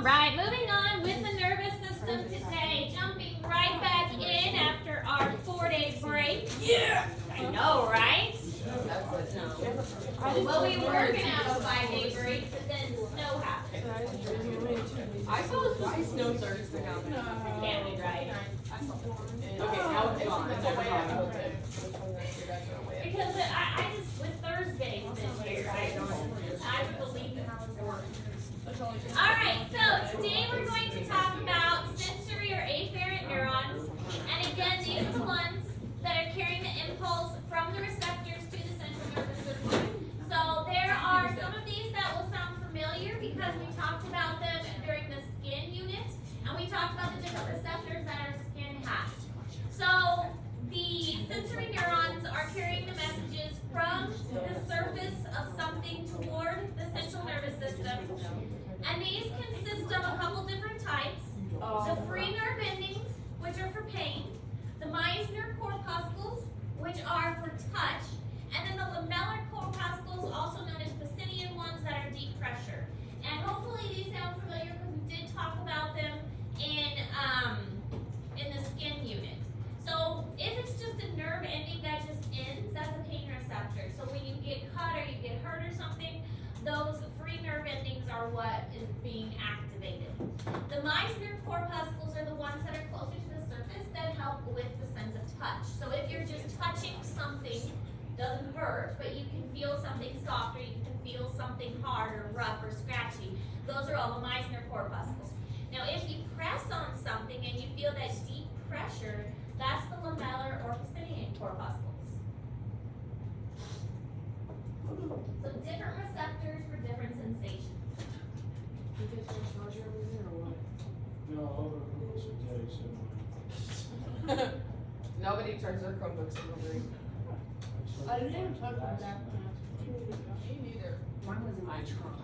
right, moving on with the nervous system today. Jumping right back in after our 4-day break. Yeah! I know, right? Well, we were gonna have a 5-day break, but then snow happened. I saw a snow Thursday. Can't we, right? Okay, now it's on. It's away now. Because I just, with Thursdays this year, I would believe it was work. Alright, so today we're going to talk about sensory or afferent neurons. And again, these are the ones that are carrying the impulse from the receptors to the central nervous system. So there are some of these that will sound familiar because we talked about them during the skin unit. And we talked about the different receptors that our skin has. So the sensory neurons are carrying the messages from the surface of something toward the central nervous system. And these consist of a couple different types. The free nerve endings, which are for pain. The Meissner corpuscles, which are for touch. And then the lamellar corpuscles, also known as Pacinian ones, that are deep pressure. And hopefully these sound familiar because we did talk about them in the skin unit. So if it's just a nerve ending that just ends, that's a pain receptor. So when you get cut or you get hurt or something, those free nerve endings are what is being activated. The Meissner corpuscles are the ones that are closer to the surface that help with the sense of touch. So if you're just touching something, doesn't hurt, but you can feel something soft or you can feel something hard or rough or scratchy, those are all the Meissner corpuscles. Now if you press on something and you feel that deep pressure, that's the lamellar or Pacinian corpuscles. So different receptors for different sensations. Nobody turns their Chromebooks over. I didn't even touch my back. Me neither. Mine was in my trunk.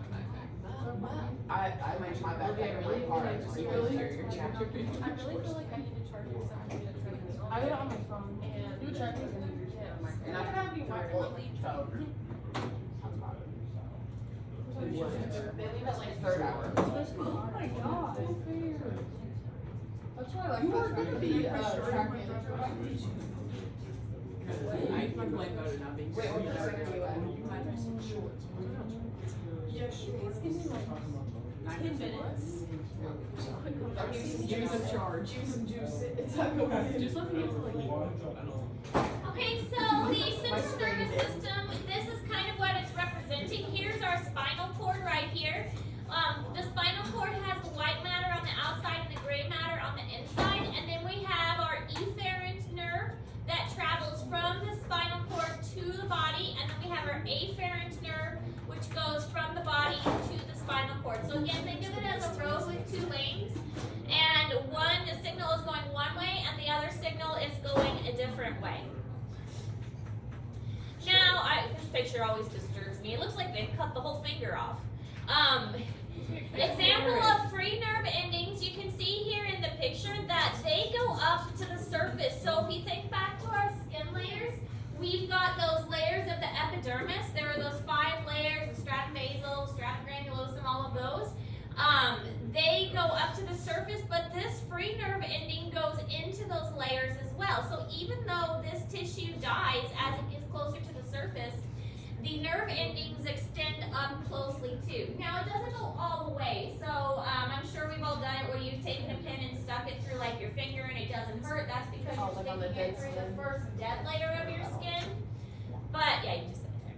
I might my backpack in my car. I really feel like I need to charge it. I got it on my phone. You charge it. And I have you my old phone. They leave at like third hour. Oh my god. That's why I like You are that. gonna be track manager. I complain about it not being. Wait, what percent are you at? You might have some shorts. Yeah, shorts give me like 10 minutes. Give me some charge. Juice some juice. It's not going. Just let me get to like. Okay, so the central nervous system, this is kind of what it's representing. Here's our spinal cord right here. The spinal cord has the white matter on the outside and the gray matter on the inside. And then we have our efferent nerve that travels from the spinal cord to the body. And then we have our afferent nerve, which goes from the body to the spinal cord. So again, think of it as a road with 2 lanes. And the signal is going one way and the other signal is going a different way. Now, this picture always disturbs me. It looks like they cut the whole finger off. Example of free nerve endings, you can see here in the picture that they go up to the surface. So if you think back to our skin layers, we've got those layers of the epidermis. There are those 5 layers, the stratum basal, stratum granulosum, all of those. They go up to the surface, but this free nerve ending goes into those layers as well. So even though this tissue dies as it gets closer to the surface, the nerve endings extend up closely too. Now it doesn't go all the way, so I'm sure we've all done it where you've taken a pin and stuck it through like your finger and it doesn't hurt. That's because you're sticking it through the first dead layer of your skin. But yeah, you just sit there.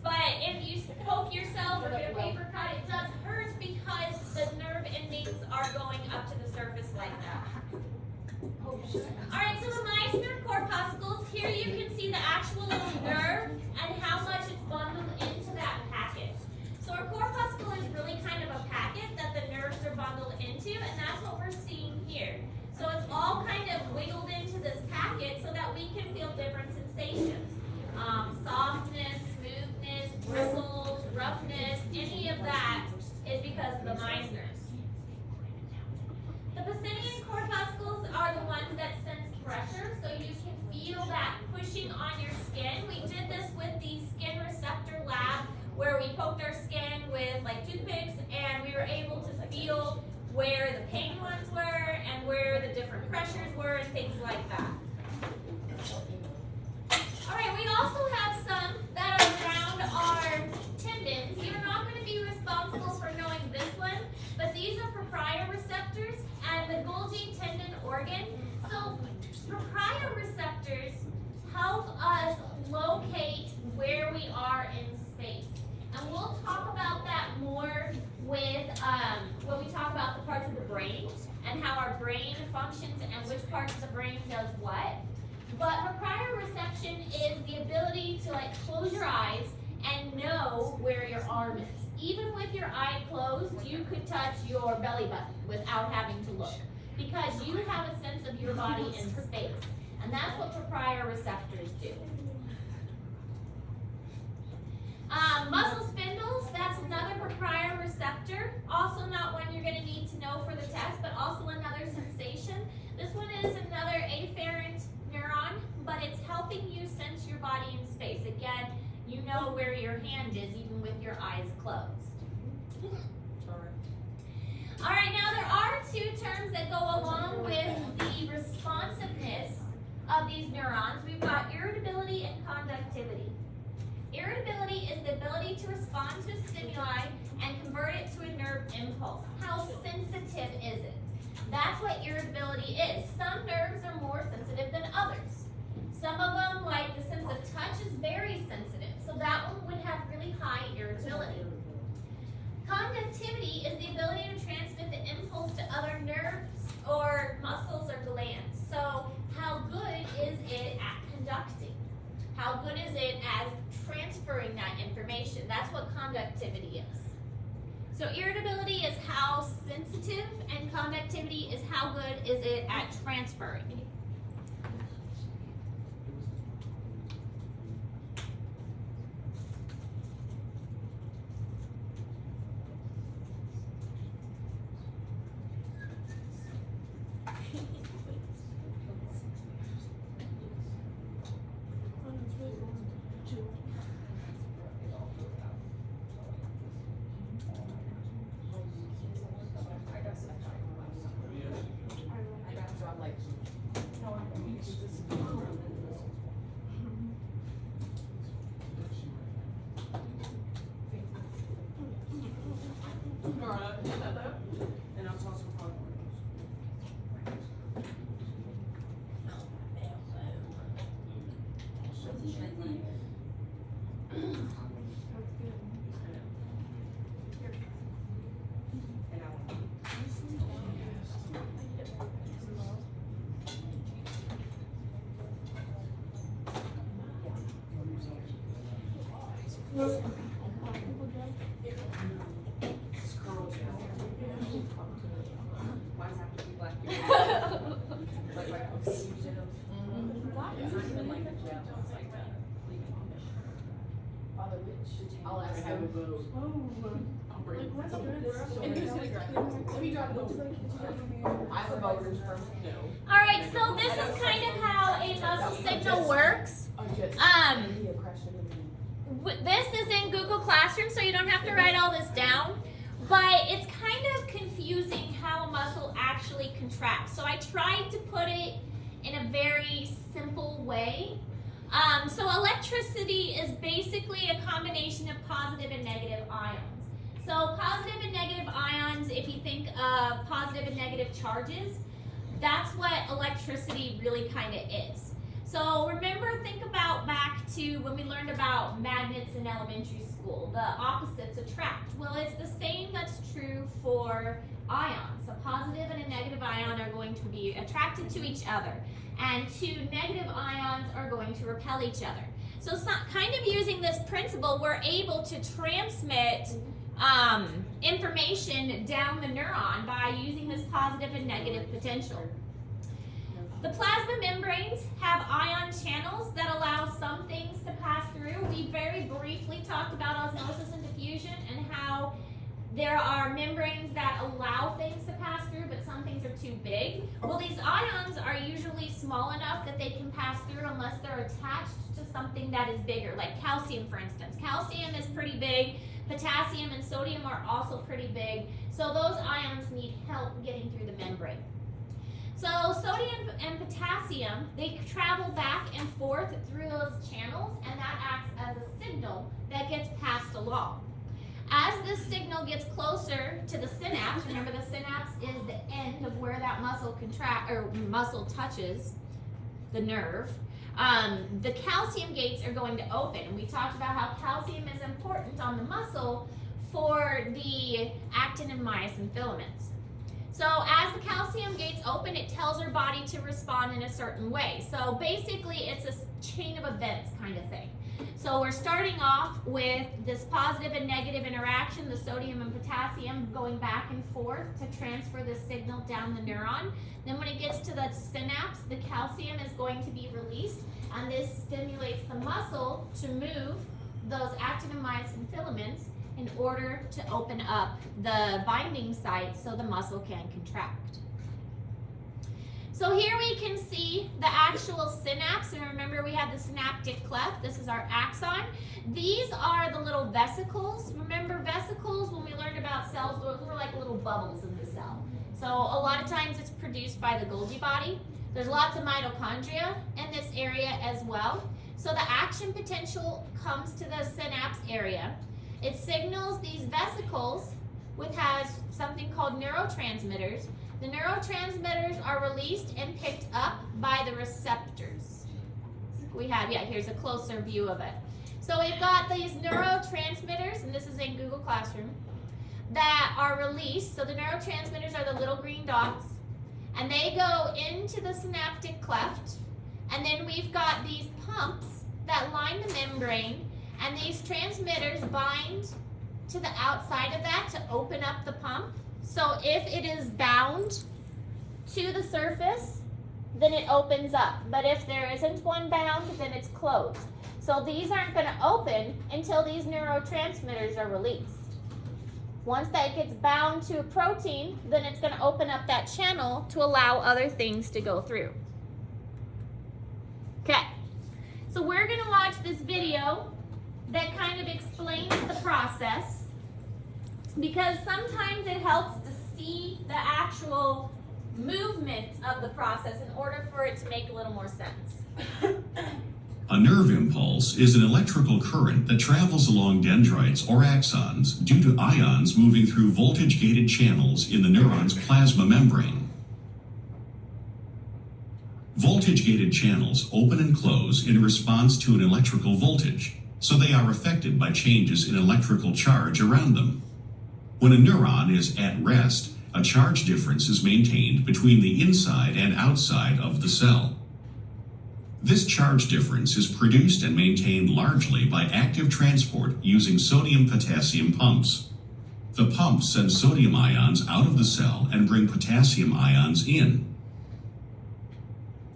But if you poke yourself or get a paper cut, it does hurt because the nerve endings are going up to the surface like that. Alright, so the Meissner corpuscles, here you can see the actual little nerve and how much it's bundled into that packet. So our corpuscle is really kind of a packet that the nerves are bundled into, and that's what we're seeing here. So it's all kind of wiggled into this packet so that we can feel different sensations. Softness, smoothness, bristles, roughness, any of that is because of the Meissners. The Pacinian corpuscles are the ones that sense pressure, so you can feel that pushing on your skin. We did this with the skin receptor lab where we poked our skin with like toothpicks and we were able to feel where the pain ones were and where the different pressures were and things like that. Alright, we also have some that are around our tendons. You're not going to be responsible for knowing this one, but these are proprioreceptors and the Golgi tendon organ. So proprioreceptors help us locate where we are in space. And we'll talk about that more with when we talk about the parts of the brain and how our brain functions and which parts of the brain does what. But proprioreception is the ability to like close your eyes and know where your arm is. Even with your eye closed, you could touch your belly button without having to look because you have a sense of your body in space. And that's what proprioreceptors do. Muscle spindles, that's another proprioreceptor. Also not one you're going to need to know for the test, but also another sensation. This one is another afferent neuron, but it's helping you sense your body in space. Again, you know where your hand is even with your eyes closed. All right, now there are two terms that go along with the responsiveness of these neurons. We've got irritability and conductivity. Irritability is the ability to respond to a stimuli and convert it to a nerve impulse. How sensitive is it? That's what irritability is. Some nerves are more sensitive than others. Some of them, like the sense of touch, is very sensitive. So that one would have really high irritability. Conductivity is the ability to transmit the impulse to other nerves or muscles or glands. So how good is it at conducting? How good is it at transferring that information? That's what conductivity is. So irritability is how sensitive, and conductivity is how good is it at transferring. And I'll toss some popcorn. I'll ask Have a him. vote. I'll bring it. Let me drive I have a voter's first. No. All right, so this is kind of how a muscle signal works. This is in Google Classroom, so you don't have to write all this down. But it's kind of confusing how a muscle actually contracts. So I tried to put it in a very simple way. So electricity is basically a combination of positive and negative ions. So positive and negative ions, if you think of positive and negative charges, that's what electricity really kind of is. So remember, think about back to when we learned about magnets in elementary school. The opposites attract. Well, it's the same that's true for ions. A positive and a negative ion are going to be attracted to each other, and two negative ions are going to repel each other. So kind of using this principle, we're able to transmit information down the neuron by using this positive and negative potential. The plasma membranes have ion channels that allow some things to pass through. We very briefly talked about osmosis and diffusion and how there are membranes that allow things to pass through, but some things are too big. Well, these ions are usually small enough that they can pass through unless they're attached to something that is bigger, like calcium, for instance. Calcium is pretty big. Potassium and sodium are also pretty big. So those ions need help getting through the membrane. So sodium and potassium, they travel back and forth through those channels, and that acts as a signal that gets passed along. As this signal gets closer to the synapse, remember the synapse is the end of where that muscle muscle touches the nerve, the calcium gates are going to open. And we talked about how calcium is important on the muscle for the actin and myosin filaments. So as the calcium gates open, it tells our body to respond in a certain way. So basically it's a chain of events kind of thing. So we're starting off with this positive and negative interaction, the sodium and potassium going back and forth to transfer the signal down the neuron. Then when it gets to the synapse, the calcium is going to be released, and this stimulates the muscle to move those actin and myosin filaments in order to open up the binding site so the muscle can contract. So here we can see the actual synapse, and remember we have the synaptic cleft. This is our axon. These are the little vesicles. Remember vesicles, when we learned about cells, those were like little bubbles in the cell. So a lot of times it's produced by the Golgi body. There's lots of mitochondria in this area as well. So the action potential comes to the synapse area. It signals these vesicles, which has something called neurotransmitters. The neurotransmitters are released and picked up by the receptors. We have, here's a closer view of it. So we've got these neurotransmitters, and this is in Google Classroom, that are released. So the neurotransmitters are the little green dots, and they go into the synaptic cleft. And then we've got these pumps that line the membrane, and these transmitters bind to the outside of that to open up the pump. So if it is bound to the surface, then it opens up. But if there isn't one bound, then it's closed. So these aren't going to open until these neurotransmitters are released. Once that gets bound to a protein, then it's going to open up that channel to allow other things to go through. Okay, so we're going to watch this video that kind of explains the process, because sometimes it helps to see the actual movement of the process in order for it to make a little more sense. A nerve impulse is an electrical current that travels along dendrites or axons due to ions moving through voltage-gated channels in the neuron's plasma membrane. Voltage-gated channels open and close in response to an electrical voltage, so they are affected by changes in electrical charge around them. When a neuron is at rest, a charge difference is maintained between the inside and outside of the cell. This charge difference is produced and maintained largely by active transport using sodium-potassium pumps. The pumps send sodium ions out of the cell and bring potassium ions in.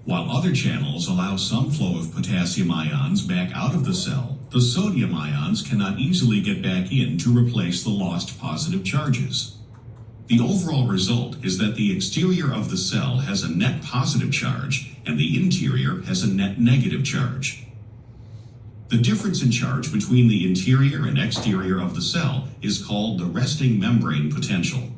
While other channels allow some flow of potassium ions back out of the cell, the sodium ions cannot easily get back in to replace the lost positive charges. The overall result is that the exterior of the cell has a net positive charge and the interior has a net negative charge. The difference in charge between the interior and exterior of the cell is called the resting membrane potential.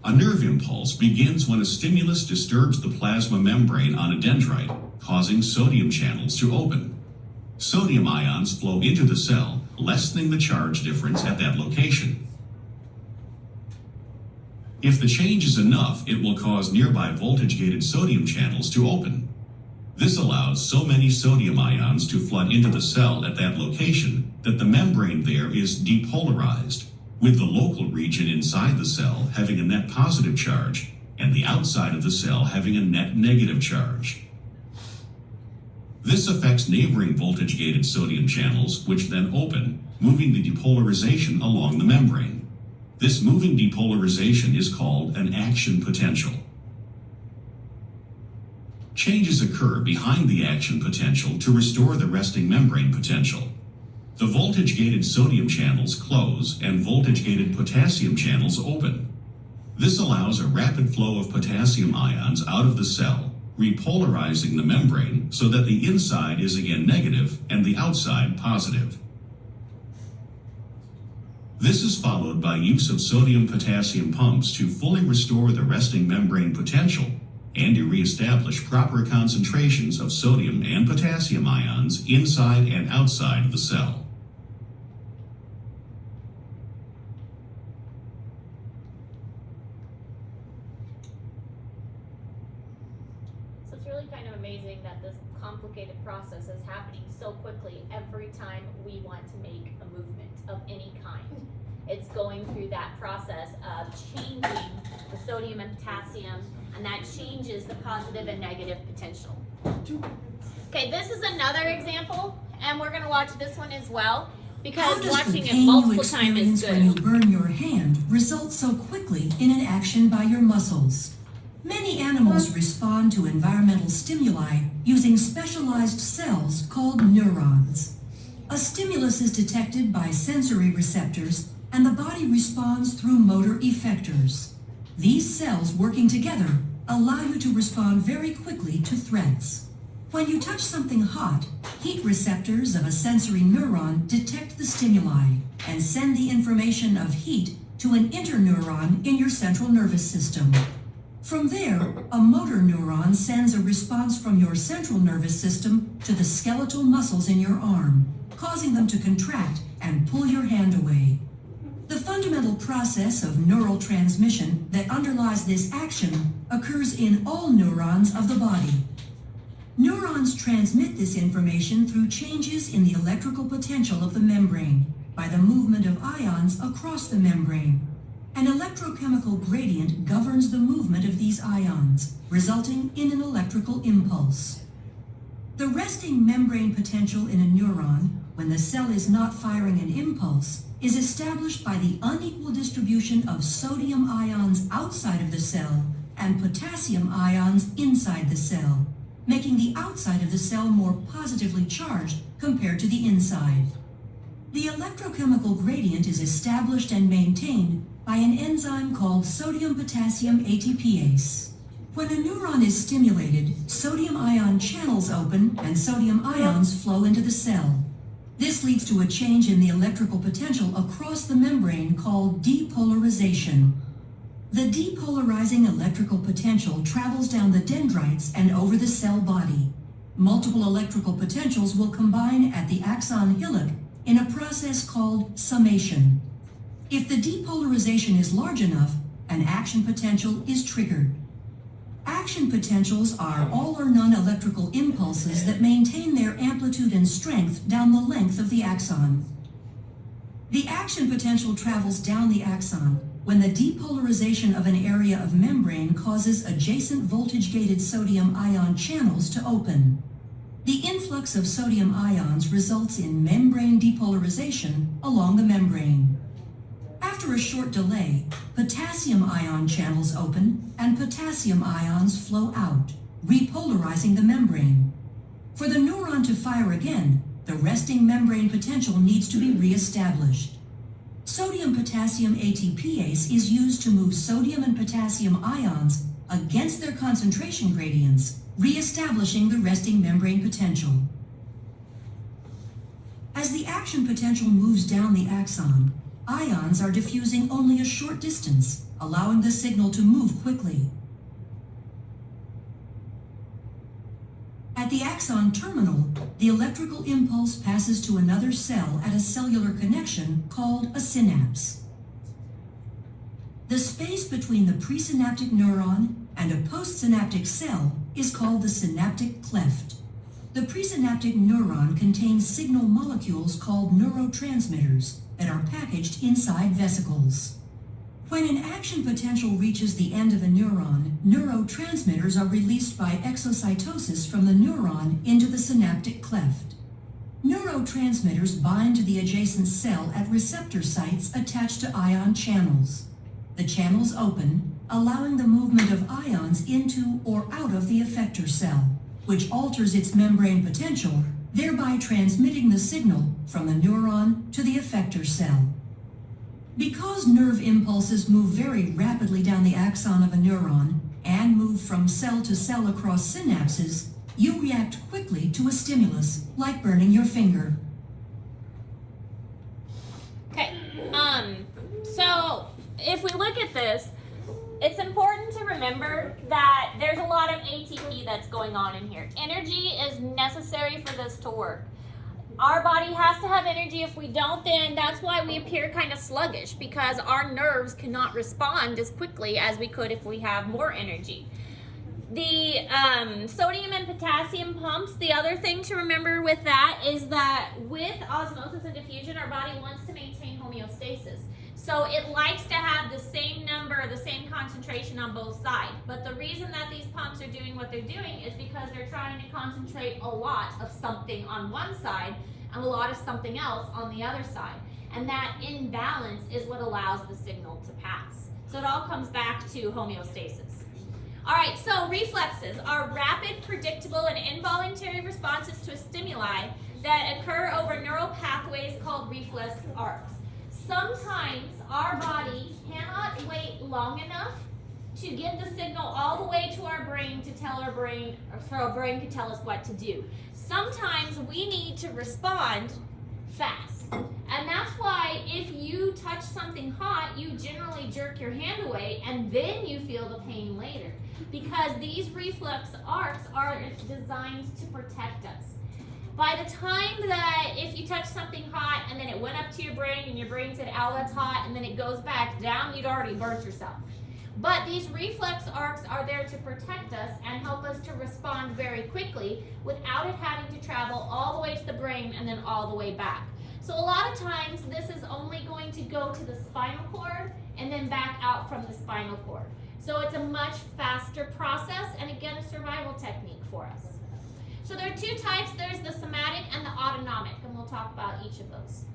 A nerve impulse begins when a stimulus disturbs the plasma membrane on a dendrite, causing sodium channels to open. Sodium ions flow into the cell, lessening the charge difference at that location. If the change is enough, it will cause nearby voltage-gated sodium channels to open. This allows so many sodium ions to flood into the cell at that location that the membrane there is depolarized, with the local region inside the cell having a net positive charge and the outside of the cell having a net negative charge. This affects neighboring voltage-gated sodium channels, which then open, moving the depolarization along the membrane. This moving depolarization is called an action potential. Changes occur behind the action potential to restore the resting membrane potential. The voltage-gated sodium channels close and voltage-gated potassium channels open. This allows a rapid flow of potassium ions out of the cell, repolarizing the membrane so that the inside is again negative and the outside positive. This is followed by use of sodium-potassium pumps to fully restore the resting membrane potential and to reestablish proper concentrations of sodium and potassium ions inside and outside of the cell. So it's really kind of amazing that this complicated process is happening so quickly every time we want to make a movement of any kind. It's going through that process of changing the sodium and potassium, and that changes the positive and negative potential. Okay, this is another example, and we're gonna watch this one as well, How because does the watching it pain you multiple times is experience when you good. burn your hand result so quickly in an action by your muscles? Many animals respond to environmental stimuli using specialized cells called neurons. A stimulus is detected by sensory receptors, and the body responds through motor effectors. These cells working together allow you to respond very quickly to threats. When you touch something hot, heat receptors of a sensory neuron detect the stimuli and send the information of heat to an interneuron in your central nervous system. From there, a motor neuron sends a response from your central nervous system to the skeletal muscles in your arm, causing them to contract and pull your hand away. The fundamental process of neural transmission that underlies this action occurs in all neurons of the body. Neurons transmit this information through changes in the electrical potential of the membrane by the movement of ions across the membrane. An electrochemical gradient governs the movement of these ions, resulting in an electrical impulse. The resting membrane potential in a neuron, when the cell is not firing an impulse, is established by the unequal distribution of sodium ions outside of the cell and potassium ions inside the cell, making the outside of the cell more positively charged compared to the inside. The electrochemical gradient is established and maintained by an enzyme called sodium-potassium ATPase. When a neuron is stimulated, sodium ion channels open and sodium ions flow into the cell. This leads to a change in the electrical potential across the membrane called depolarization. The depolarizing electrical potential travels down the dendrites and over the cell body. Multiple electrical potentials will combine at the axon hillock in a process called summation. If the depolarization is large enough, an action potential is triggered. Action potentials are all or none electrical impulses that maintain their amplitude and strength down the length of the axon. The action potential travels down the axon when the depolarization of an area of membrane causes adjacent voltage-gated sodium ion channels to open. The influx of sodium ions results in membrane depolarization along the membrane. After a short delay, potassium ion channels open and potassium ions flow out, repolarizing the membrane. For the neuron to fire again, the resting membrane potential needs to be reestablished. Sodium-potassium ATPase is used to move sodium and potassium ions against their concentration gradients, reestablishing the resting membrane potential. As the action potential moves down the axon, ions are diffusing only a short distance, allowing the signal to move quickly. At the axon terminal, the electrical impulse passes to another cell at a cellular connection called a synapse. The space between the presynaptic neuron and a postsynaptic cell is called the synaptic cleft. The presynaptic neuron contains signal molecules called neurotransmitters that are packaged inside vesicles. When an action potential reaches the end of a neuron, neurotransmitters are released by exocytosis from the neuron into the synaptic cleft. Neurotransmitters bind to the adjacent cell at receptor sites attached to ion channels. The channels open, allowing the movement of ions into or out of the effector cell, which alters its membrane potential, thereby transmitting the signal from the neuron to the effector cell. Because nerve impulses move very rapidly down the axon of a neuron and move from cell to cell across synapses, you react quickly to a stimulus, like burning your finger. Okay, So if we look at this, it's important to remember that there's a lot of ATP that's going on in here. Energy is necessary for this to work. Our body has to have energy. If we don't, then that's why we appear kind of sluggish, because our nerves cannot respond as quickly as we could if we have more energy. The sodium and potassium pumps, the other thing to remember with that is that with osmosis and diffusion, our body wants to maintain homeostasis. So it likes to have the same number, the same concentration on both sides. But the reason that these pumps are doing what they're doing is because they're trying to concentrate a lot of something on one side and a lot of something else on the other side. And that imbalance is what allows the signal to pass. So it all comes back to homeostasis. All right, so reflexes are rapid, predictable, and involuntary responses to a stimuli that occur over neural pathways called reflex arcs. Sometimes our body cannot wait long enough to get the signal all the way to our brain to tell our brain, or for our brain to tell us what to do. Sometimes we need to respond fast. And that's why if you touch something hot, you generally jerk your hand away and then you feel the pain later. Because these reflex arcs are designed to protect us. By the time that if you touch something hot and then it went up to your brain and your brain said, ow, that's hot, and then it goes back down, you'd already burnt yourself. But these reflex arcs are there to protect us and help us to respond very quickly without it having to travel all the way to the brain and then all the way back. So a lot of times this is only going to go to the spinal cord and then back out from the spinal cord. So it's a much faster process and again a survival technique for us. So there are two types. There's the somatic and the autonomic, and we'll talk about each of those.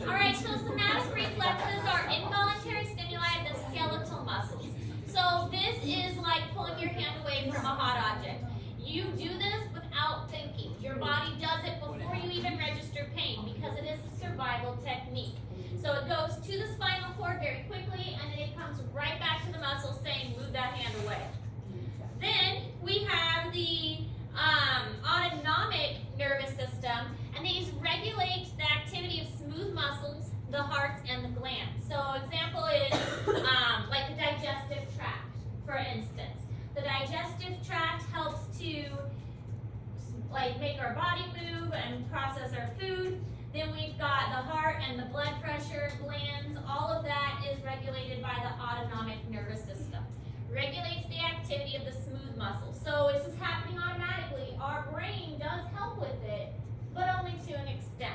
Alright, so somatic reflexes are involuntary stimuli of the skeletal muscles. So this is like pulling your hand away from a hot object. You do this without thinking. Your body does it before you even register pain because it is a survival technique. So it goes to the spinal cord very quickly and then it comes right back to the muscle saying move that hand away. Then we have the autonomic nervous system, and these regulate the activity of smooth muscles, the hearts, and the glands. So example is like the digestive tract, for instance. The digestive tract helps to like make our body move and process our food. Then we've got the heart and the blood pressure, glands, all of that is regulated by the autonomic nervous system. Regulates the activity of the smooth muscles. So this is happening automatically. Our brain does help with it, but only to an extent.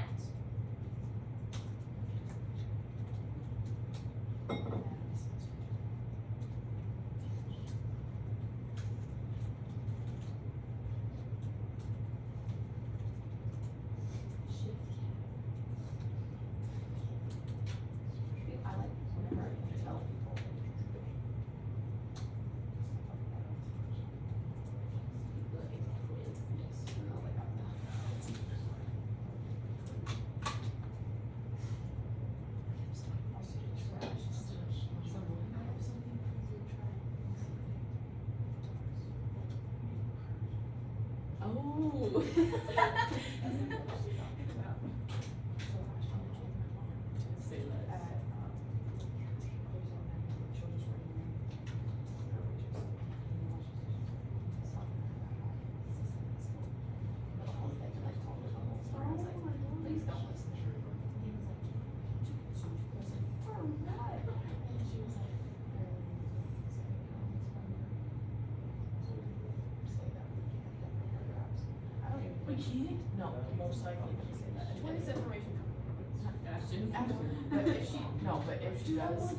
We can't? No, most likely she say that. When is information coming? But if she, no, but if she does,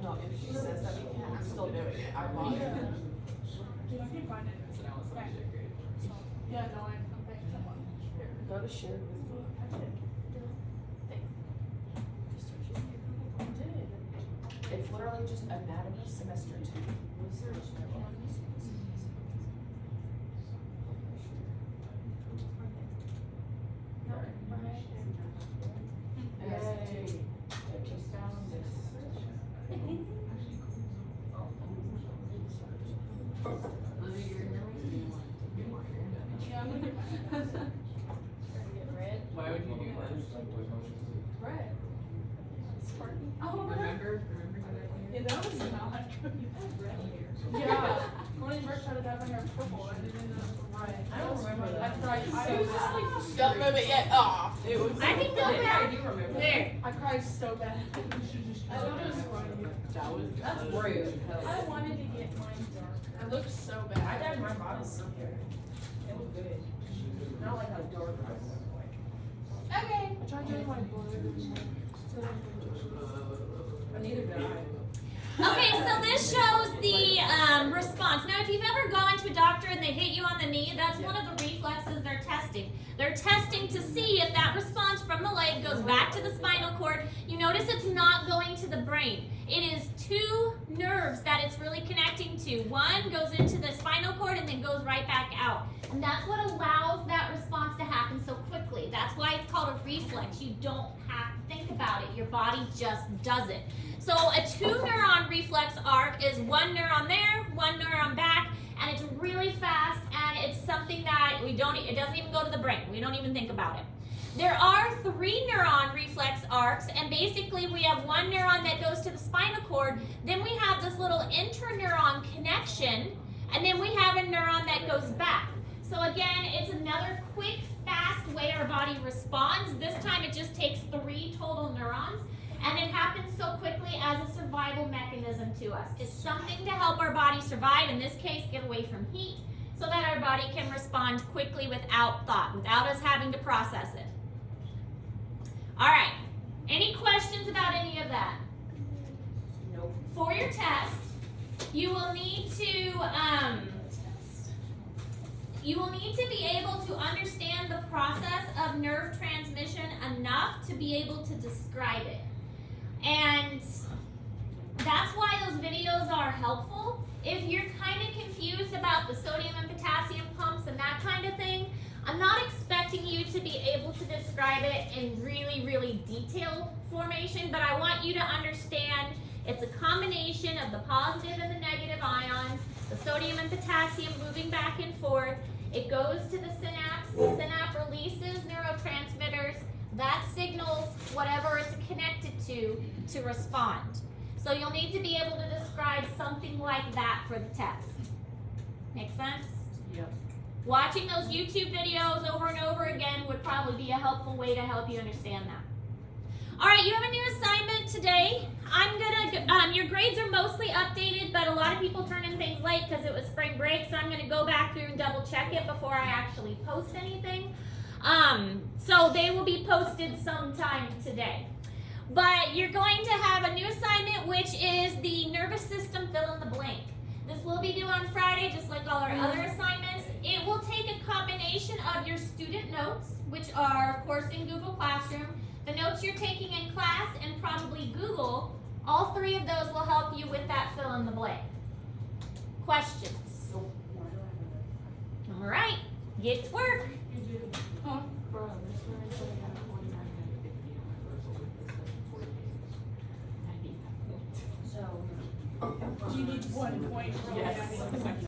no, if she says that we can, I'm still doing it. I want it. Dude, I can find it. Yeah, no, I'm paying someone. Here. Go to share with me. It's literally just anatomy semester 2. Yay. I just found this. Yeah, I'm gonna. Why would you do that? Red. Sparky. Oh, Remember Yeah, that was not good. Yeah. When Mark tried to dye my hair purple, I didn't know it was red. I don't remember that. I cried so It was just bad. like, don't move it yet. Oh. It was. I can go back. I do remember. There. I cried so bad. I thought it was funny. That's rude. I wanted to get mine dark. It looked so bad. I dyed my bottom here. It was good. Not like a dark. Okay. I tried doing my blue. But neither did I. Okay, so this shows the response. Now, if you've ever gone to a doctor and they hit you on the knee, that's one of the reflexes they're testing. They're testing to see if that response from the leg goes back to the spinal cord. You notice it's not going to the brain. It is two nerves that it's really connecting to. One goes into the spinal cord and then goes right back out. And that's what allows that response to happen so quickly. That's why it's called a reflex. You don't have to think about it. Your body just does it. So a 2-neuron reflex arc is 1 neuron there, 1 neuron back, and it's really fast, and it's something that it doesn't even go to the brain. We don't even think about it. There are 3 neuron reflex arcs, and basically we have 1 neuron that goes to the spinal cord, then we have this little intraneuron connection, and then we have a neuron that goes back. So again, it's another quick, fast way our body responds. This time it just takes 3 total neurons. And it happens so quickly as a survival mechanism to us. It's something to help our body survive, in this case, get away from heat, so that our body can respond quickly without thought, without us having to process it. All right, any questions about any of that? Nope. For your test, you will need to be able to understand the process of nerve transmission enough to be able to describe it. And that's why those videos are helpful. If you're kind of confused about the sodium and potassium pumps and that kind of thing, I'm not expecting you to be able to describe it in really, really detailed formation, but I want you to understand it's a combination of the positive and the negative ions, the sodium and potassium moving back and forth. It goes to the synapse. The synapse releases neurotransmitters. That signals whatever it's connected to respond. So you'll need to be able to describe something like that for the test. Make sense? Yep. Watching those YouTube videos over and over again would probably be a helpful way to help you understand that. All right, you have a new assignment today. Your grades are mostly updated, but a lot of people turn in things late because it was spring break, so I'm gonna go back through and double check it before I actually post anything. So they will be posted sometime today. But you're going to have a new assignment, which is the nervous system fill in the blank. This will be due on Friday, just like all our other assignments. It will take a combination of your student notes, which are, of course, in Google Classroom, the notes you're taking in class, and probably Google. All 3 of those will help you with that fill in the blank. Questions? All right, get to work. Huh? So. Do you need 1 point? Yes.